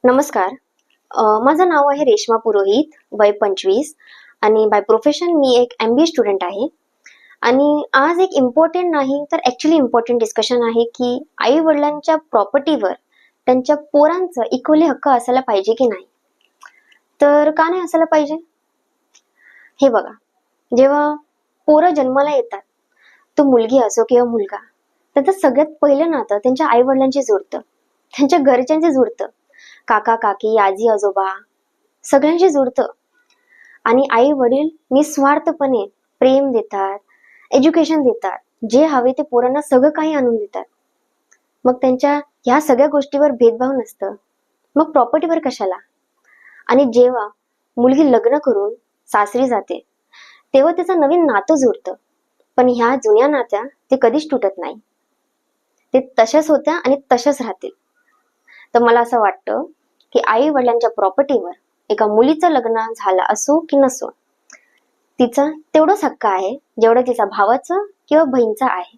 नमस्कार. माझं नाव आहे रेश्मा पुरोहित, वय 25 आणि बाय प्रोफेशन मी एक MBA स्टुडंट आहे. आणि आज एक इम्पॉर्टंट नाही तर ॲक्चुअली इम्पॉर्टंट डिस्कशन आहे की आई-वडिलांच्या प्रॉपर्टीवर त्यांच्या पोरांचं इक्वली हक्क असायला पाहिजे की नाही? तर का नाही असायला पाहिजे? हे बघा, जेव्हा पोरं जन्माला येतात, तो मुलगी असो किंवा मुलगा, त्याचं सगळ्यात पहिलं नातं त्यांच्या आई-वडिलांशी जुळतं, त्यांच्या घरच्यांशी जुळतं. काका-काकी, आजी-आजोबा सगळ्यांशी जुळतं. आणि आई-वडील निस्वार्थपणे प्रेम देतात, एज्युकेशन देतात. जे हवे ते पोरांना सगळं काही आणून देतात. मग त्यांच्या ह्या सगळ्या गोष्टीवर भेदभाव नसतं. मग प्रॉपर्टीवर कशाला? आणि जेव्हा मुलगी लग्न करून सासरी जाते, तेव्हा त्याचं नवीन नातं जुळतं. पण ह्या जुन्या नात्या ते कधीच तुटत नाही. ते तशाच होत्या आणि तशाच राहतील. तर मला असं वाटतं की आई वडिलांच्या प्रॉपर्टीवर एका मुलीचं लग्न झालं असो की नसो, तिचा तेवढाच हक्क आहे जेवढा तिचा भावाचं किंवा बहिणीचा आहे.